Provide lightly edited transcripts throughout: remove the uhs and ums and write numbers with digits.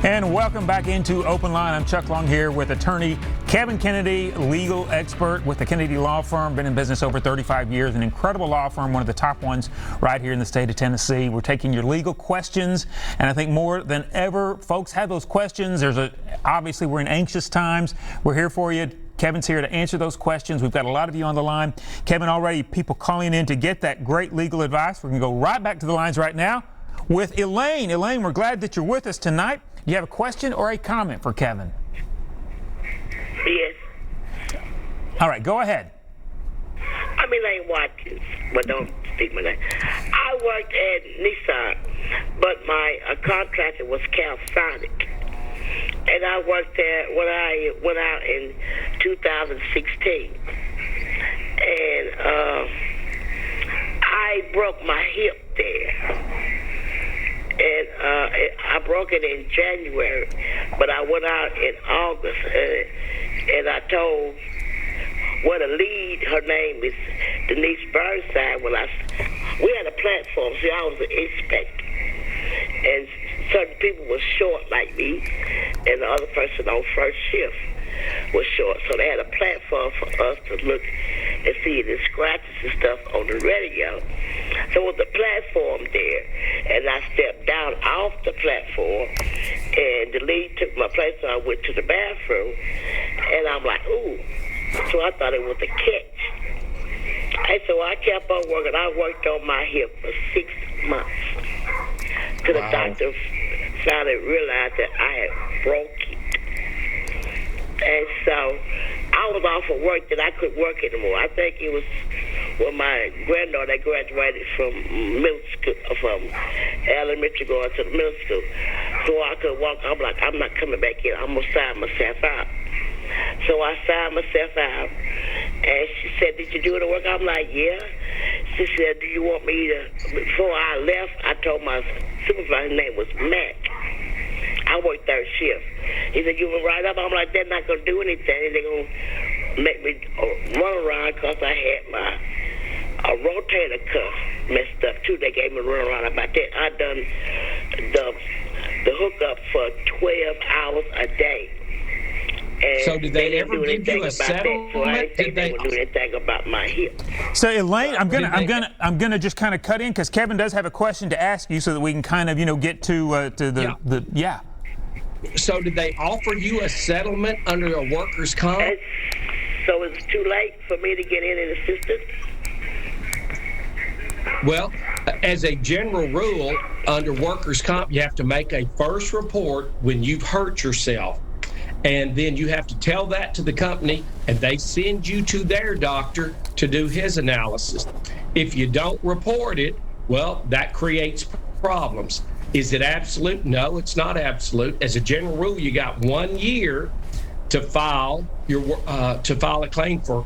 And welcome back into Open Line. I'm Chuck Long here with attorney Kevin Kennedy, legal expert with the Kennedy Law Firm. Been in business over 35 years, an incredible law firm, one of the top ones right here in the state of Tennessee. We're taking your legal questions, and I think more than ever, folks have those questions. Obviously, we're in anxious times. We're here for you. Kevin's here to answer those questions. We've got a lot of you on the line. Kevin, already people calling in to get that great legal advice. We're going to go right back to the lines right now with Elaine. Elaine, we're glad that you're with us tonight. Do you have a question or a comment for Kevin? Yes. All right, go ahead. I'm Elaine Watkins, but don't speak my name. I worked at Nissan, but my contractor was Calsonic. And I worked there when I went out in 2016. And I broke my hip there. And I broke it in January, but I went out in August, and I told the lead, her name is Denise Burnside. We had a platform, so I was an inspector, and certain people were short like me, and the other person on first shift was short, so they had a platform for us to look and see the scratches and stuff on the radio. So with the platform there, and I stepped down off the platform, and the lead took my place, so I went to the bathroom, and I'm like, ooh. So I thought it was a catch. And so I kept on working. I worked on my hip for 6 months. Till the doctor finally realized that I had broke it. And so I was off of work that I couldn't work anymore. I think it was when my granddaughter graduated from middle school, from elementary going to the middle school. So I could walk. I'm like, I'm not coming back in. I'm going to sign myself out. So I signed myself out. And she said, did you do the work? I'm like, yeah. She said, do you want me to, before I left, I told my supervisor's name was Matt. I worked third shift. He said, you were right up. I'm like, they're not going to do anything. They're going to make me run around because I had my rotator cuff messed up, too. They gave me a run around about that. I done the hookup for 12 hours a day. And so did they ever give you a settlement? So I didn't think they would do anything about my hip. So Elaine, I'm gonna just kind of cut in because Kevin does have a question to ask you so that we can kind of get to the. So did they offer you a settlement under a workers' comp? So it's too late for me to get in and assist it? Well, as a general rule, under workers' comp, you have to make a first report when you've hurt yourself. And then you have to tell that to the company, and they send you to their doctor to do his analysis. If you don't report it, well, that creates problems. Is it absolute? No, it's not absolute. As a general rule, you got 1 year to file a claim for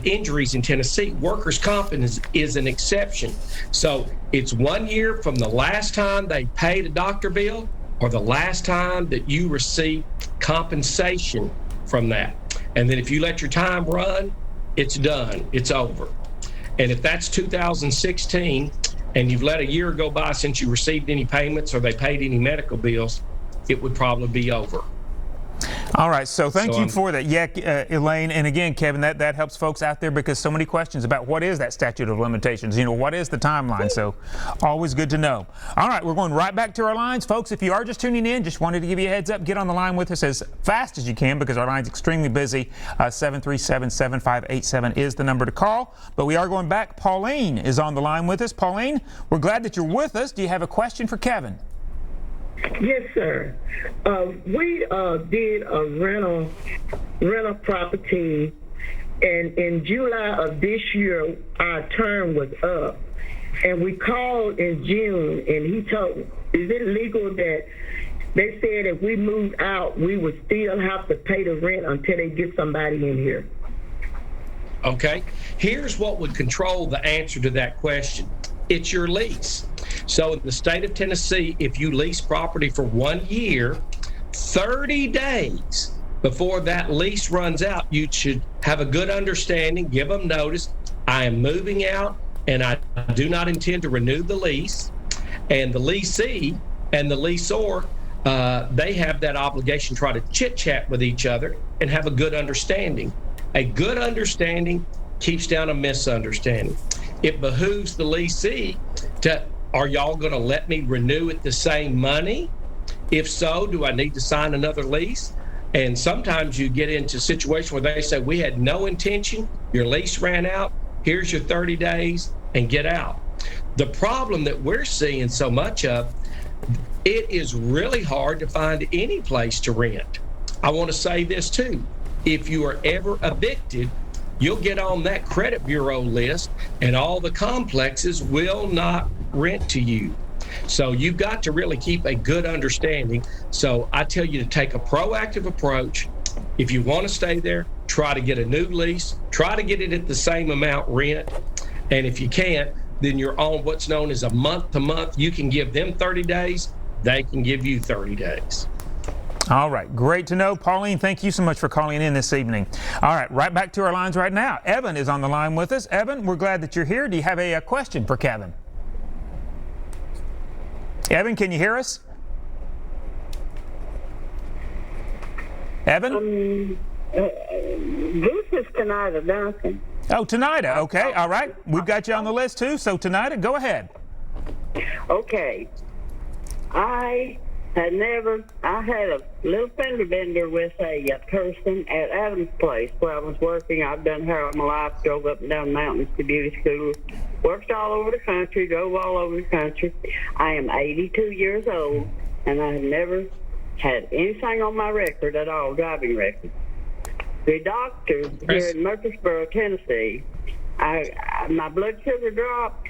injuries in Tennessee. Workers' comp is an exception. So it's 1 year from the last time they paid a doctor bill or the last time that you received compensation from that. And then if you let your time run, it's done. It's over. And if that's 2016 and you've let a year go by since you received any payments or they paid any medical bills, it would probably be over. All right, so thank you for that. Yeah, Elaine, and again, Kevin, that helps folks out there because so many questions about what is that statute of limitations, what is the timeline, so always good to know. All right, we're going right back to our lines. Folks, if you are just tuning in, just wanted to give you a heads up, get on the line with us as fast as you can because our line's extremely busy. 737-7587 is the number to call, but we are going back. Pauline is on the line with us. Pauline, we're glad that you're with us. Do you have a question for Kevin? Yes, sir. We did a rental property, and in July of this year, our term was up. And we called in June, and he told, is it legal that they said if we moved out, we would still have to pay the rent until they get somebody in here? Okay. Here's what would control the answer to that question. It's your lease. So in the state of Tennessee, if you lease property for 1 year, 30 days before that lease runs out, you should have a good understanding, give them notice, I am moving out and I do not intend to renew the lease. And the leasee and the leaseor they have that obligation to try to chit-chat with each other and have a good understanding. A good understanding keeps down a misunderstanding. It behooves the leasee to, are y'all going to let me renew at the same money? If so, do I need to sign another lease? And sometimes you get into a situation where they say, we had no intention, your lease ran out, here's your 30 days, and get out. The problem that we're seeing so much of, it is really hard to find any place to rent. I want to say this too. If you are ever evicted, you'll get on that credit bureau list, and all the complexes will not rent to you. So you've got to really keep a good understanding. So I tell you to take a proactive approach. If you want to stay there, try to get a new lease, try to get it at the same amount rent. And if you can't, then you're on what's known as a month-to-month. You can give them 30 days, they can give you 30 days. All right, great to know. Pauline, thank you so much for calling in this evening. All right, right back to our lines right now. Evan is on the line with us. Evan, we're glad that you're here. Do you have a question for Kevin? Evan, can you hear us? Evan? This is Tanita Duncan. Oh, Tanita. Okay, all right. We've got you on the list too. So Tanita, go ahead. Okay. I had a little fender bender with a person at Adams Place where I was working. I've done hair all my life, drove up and down mountains to beauty school, worked all over the country, drove all over the country. I am 82 years old, and I have never had anything on my record at all, driving record. The doctors here in Murfreesboro, Tennessee, my blood sugar dropped.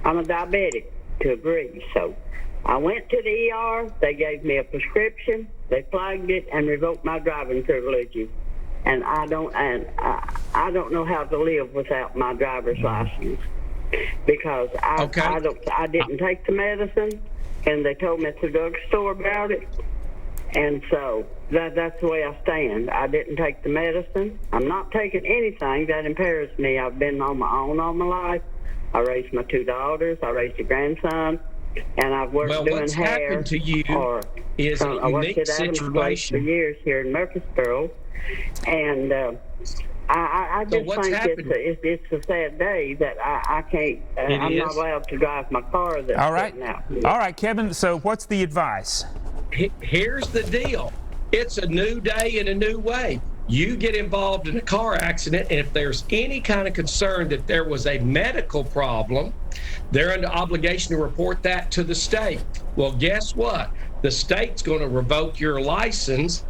I'm a diabetic to agree, so I went to the ER. They gave me a prescription. They flagged it and revoked my driving privileges. And I don't know how to live without my driver's license because I didn't take the medicine, and they told me at the drugstore about it. And so that's the way I stand. I didn't take the medicine. I'm not taking anything that impairs me. I've been on my own all my life. I raised my 2 daughters. I raised a grandson. And I've worked doing what's hair. Happened to you is a unique situation. For years here in Murfreesboro, and I just think it's a sad day that I can't. I'm not allowed to drive my car. That's all right, all right, Kevin. So what's the advice? Here's the deal. It's a new day in a new way. You get involved in a car accident, and if there's any kind of concern that there was a medical problem, they're under obligation to report that to the state. Well, guess what? The state's going to revoke your license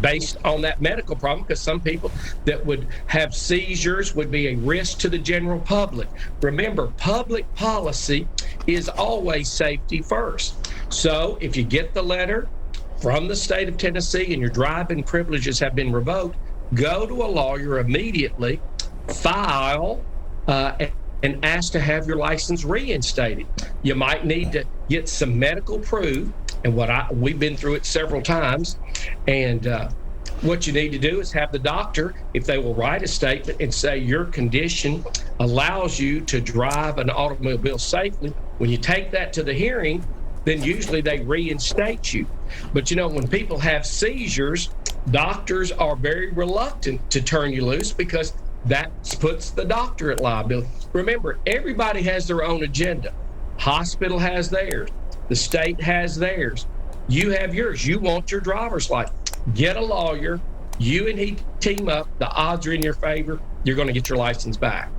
based on that medical problem, because some people that would have seizures would be a risk to the general public. Remember, public policy is always safety first. So if you get the letter from the state of Tennessee and your driving privileges have been revoked, go to a lawyer immediately, file, and ask to have your license reinstated. You might need to get some medical proof, and we've been through it several times, and what you need to do is have the doctor, if they will write a statement and say your condition allows you to drive an automobile safely. When you take that to the hearing, then usually they reinstate you. But when people have seizures, doctors are very reluctant to turn you loose because that puts the doctor at liability. Remember, everybody has their own agenda. Hospital has theirs. The state has theirs. You have yours. You want your driver's license. Get a lawyer. You and he team up. The odds are in your favor. You're going to get your license back.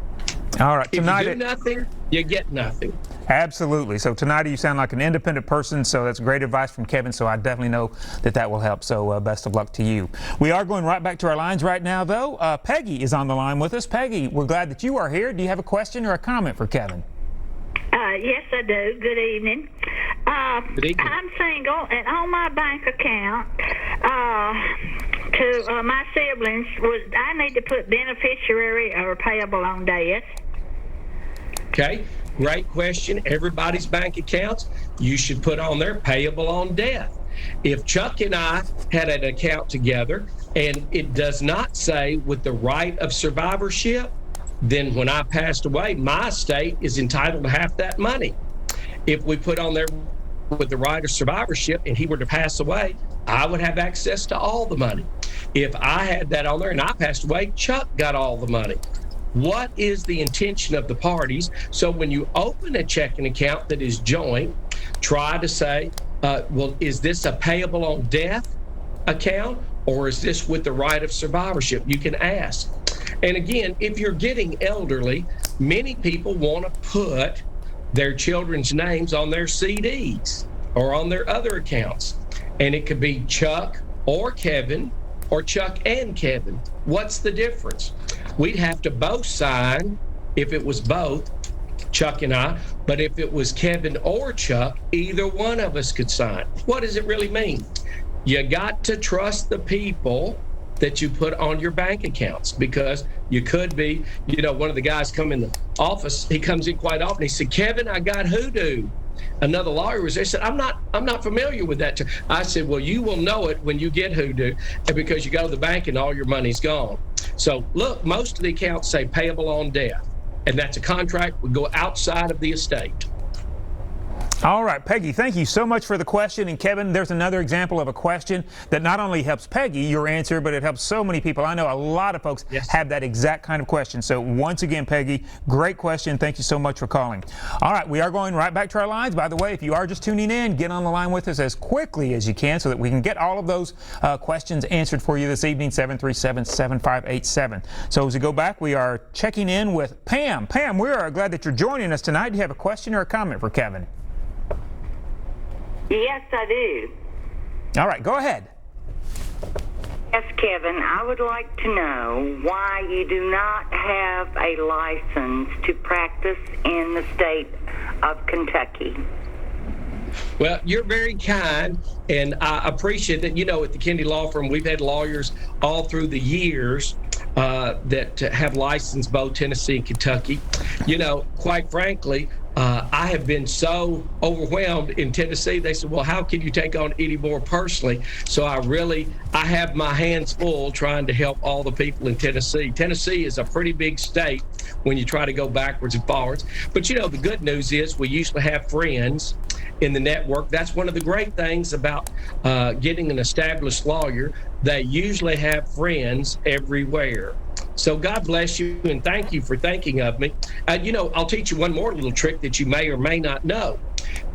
All right. If you do nothing, you get nothing. Absolutely. So tonight you sound like an independent person, so that's great advice from Kevin, so I definitely know that will help. So best of luck to you. We are going right back to our lines right now, though. Peggy is on the line with us. Peggy, we're glad that you are here. Do you have a question or a comment for Kevin? Yes, I do. Good evening. Good evening. I'm single, and on my bank account to my siblings, I need to put beneficiary or payable on death. Okay, great question. Everybody's bank accounts, you should put on there payable on death. If Chuck and I had an account together and it does not say with the right of survivorship, then when I passed away, my estate is entitled to half that money. If we put on there with the right of survivorship and he were to pass away, I would have access to all the money. If I had that on there and I passed away, Chuck got all the money. What is the intention of the parties? So when you open a checking account that is joint, try to say, well, is this a payable on death account, or is this with the right of survivorship? You can ask. And again, if you're getting elderly, many people want to put their children's names on their CDs or on their other accounts. And it could be Chuck or Kevin or Chuck and Kevin. What's the difference? We'd have to both sign if it was both, Chuck and I, but if it was Kevin or Chuck, either one of us could sign. What does it really mean? You got to trust the people that you put on your bank accounts, because you could be, one of the guys come in the office, he comes in quite often, he said, Kevin, I got hoodoo. Another lawyer was there, said, I'm not familiar with that. I said, well, you will know it when you get hoodoo, because you go to the bank and all your money's gone. So look, most of the accounts say payable on death, and that's a contract would go outside of the estate. All right, Peggy, thank you so much for the question. And Kevin, there's another example of a question that not only helps Peggy, your answer, but it helps so many people. I know a lot of folks have that exact kind of question. So once again, Peggy, great question. Thank you so much for calling. All right, we are going right back to our lines. By the way, if you are just tuning in, get on the line with us as quickly as you can so that we can get all of those questions answered for you this evening, 737-7587. So as we go back, we are checking in with Pam. Pam, we are glad that you're joining us tonight. Do you have a question or a comment for Kevin? Yes, I do. All right, go ahead. Yes, Kevin, I would like to know why you do not have a license to practice in the state of Kentucky. Well, you're very kind, and I appreciate that. At the Kennedy Law Firm, we've had lawyers all through the years that have licensed both Tennessee and Kentucky. Quite frankly, I have been so overwhelmed in Tennessee. They said, well, how can you take on any more personally? So I have my hands full trying to help all the people in Tennessee. Tennessee is a pretty big state when you try to go backwards and forwards. But, the good news is we usually have friends in the network. That's one of the great things about getting an established lawyer. They usually have friends everywhere. So God bless you, and thank you for thinking of me. I'll teach you one more little trick that you may or may not know.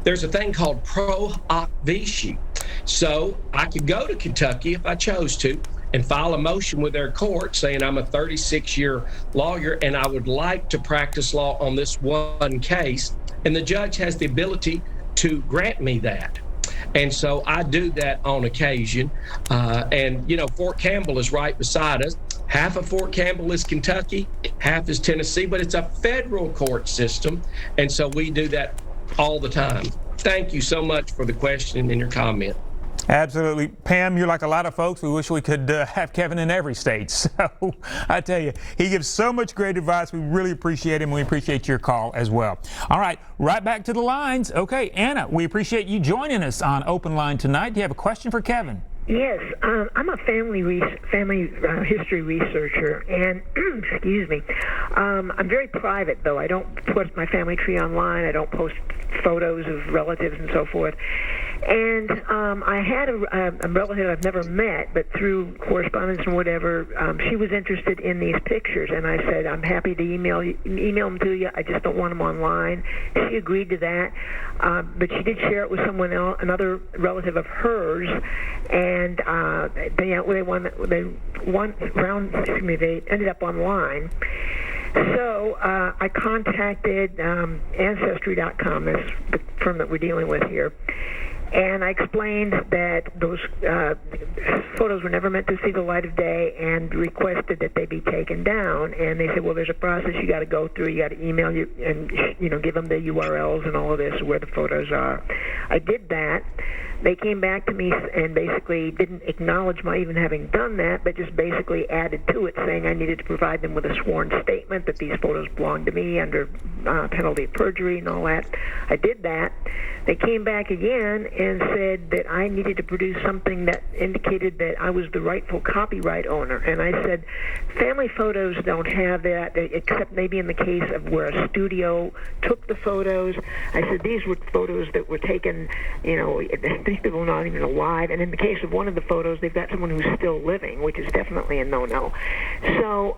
There's a thing called pro hoc vici. So I could go to Kentucky if I chose to and file a motion with their court saying I'm a 36-year lawyer and I would like to practice law on this one case. And the judge has the ability to grant me that. And so I do that on occasion. Fort Campbell is right beside us. Half of Fort Campbell is Kentucky, half is Tennessee, but it's a federal court system. And so we do that all the time. Thank you so much for the question and your comment. Absolutely. Pam, you're like a lot of folks. We wish we could have Kevin in every state. So I tell you, he gives so much great advice. We really appreciate him. We appreciate your call as well. All right, right back to the lines. Okay, Anna, we appreciate you joining us on Open Line tonight. Do you have a question for Kevin? Yes, I'm a family history researcher, and excuse me, I'm very private, though. I don't put my family tree online. I don't post photos of relatives and so forth. And I had a relative I've never met, but through correspondence and whatever, she was interested in these pictures, and I said, I'm happy to email them to you. I just don't want them online. She agreed to that, but she did share it with someone else, another relative of hers, and they ended up online. So I contacted Ancestry.com, that's the firm that we're dealing with here, and I explained that those photos were never meant to see the light of day and requested that they be taken down. And they said, well, there's a process you got to go through. You got to email you and give them the URLs and all of this where the photos are. I did that. They came back to me and basically didn't acknowledge my even having done that, but just basically added to it saying I needed to provide them with a sworn statement that these photos belonged to me under penalty of perjury and all that. I did that. They came back again and said that I needed to produce something that indicated that I was the rightful copyright owner. And I said, family photos don't have that, except maybe in the case of where a studio took the photos. I said, these were photos that were taken, you know, these people are not even alive. And in the case of one of the photos, they've got someone who's still living, which is definitely a no-no. So,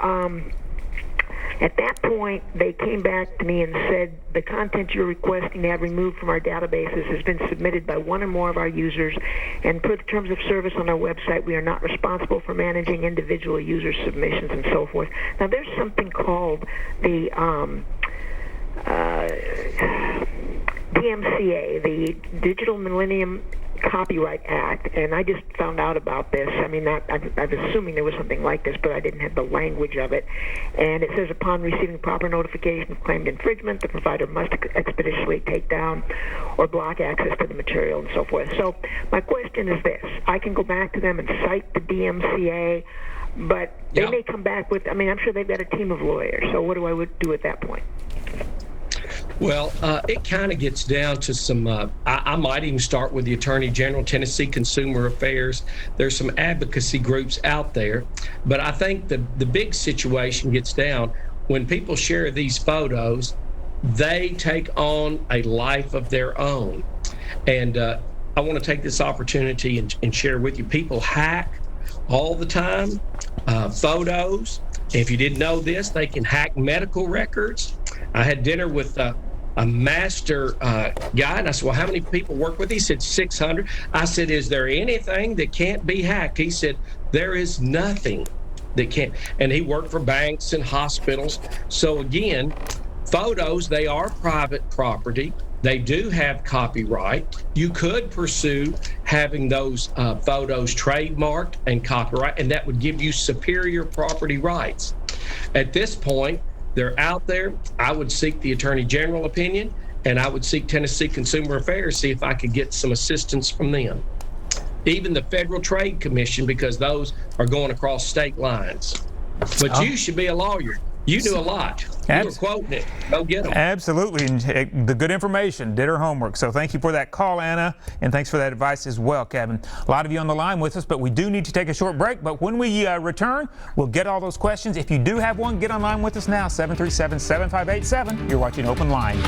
at that point, they came back to me and said, the content you're requesting to have removed from our databases has been submitted by one or more of our users, and per the terms of service on our website, we are not responsible for managing individual user submissions and so forth. Now, there's something called the DMCA, the Digital Millennium Copyright Act, and I just found out about this. I mean, I was assuming there was something like this, but I didn't have the language of it. And it says, upon receiving proper notification of claimed infringement, the provider must expeditiously take down or block access to the material and so forth. So my question is this. I can go back to them and cite the DMCA, but they may come back with, I mean, I'm sure they've got a team of lawyers, so what do I do at that point? Well, it kind of gets down to some, I might even start with the Attorney General, Tennessee Consumer Affairs. There's some advocacy groups out there. But I think the big situation gets down when people share these photos, they take on a life of their own. And I want to take this opportunity and share with you, people hack all the time, photos. If you didn't know this, they can hack medical records. I had dinner with a master guy, and I said, well, how many people work with you? He said, 600. I said, is there anything that can't be hacked? He said, there is nothing that can't. And he worked for banks and hospitals. So again, photos, they are private property. They do have copyright. You could pursue having those photos trademarked and copyright, and that would give you superior property rights. At this point, they're out there. I would seek the Attorney General opinion, and I would seek Tennessee Consumer Affairs, see if I could get some assistance from them. Even the Federal Trade Commission, because those are going across state lines. But you should be a lawyer. You do a lot. You were quoting it. Go get them. Absolutely. And the good information, did her homework. So thank you for that call, Anna, and thanks for that advice as well, Kevin. A lot of you on the line with us, but we do need to take a short break. But when we return, we'll get all those questions. If you do have one, get online with us now, 737-7587. You're watching Open Line.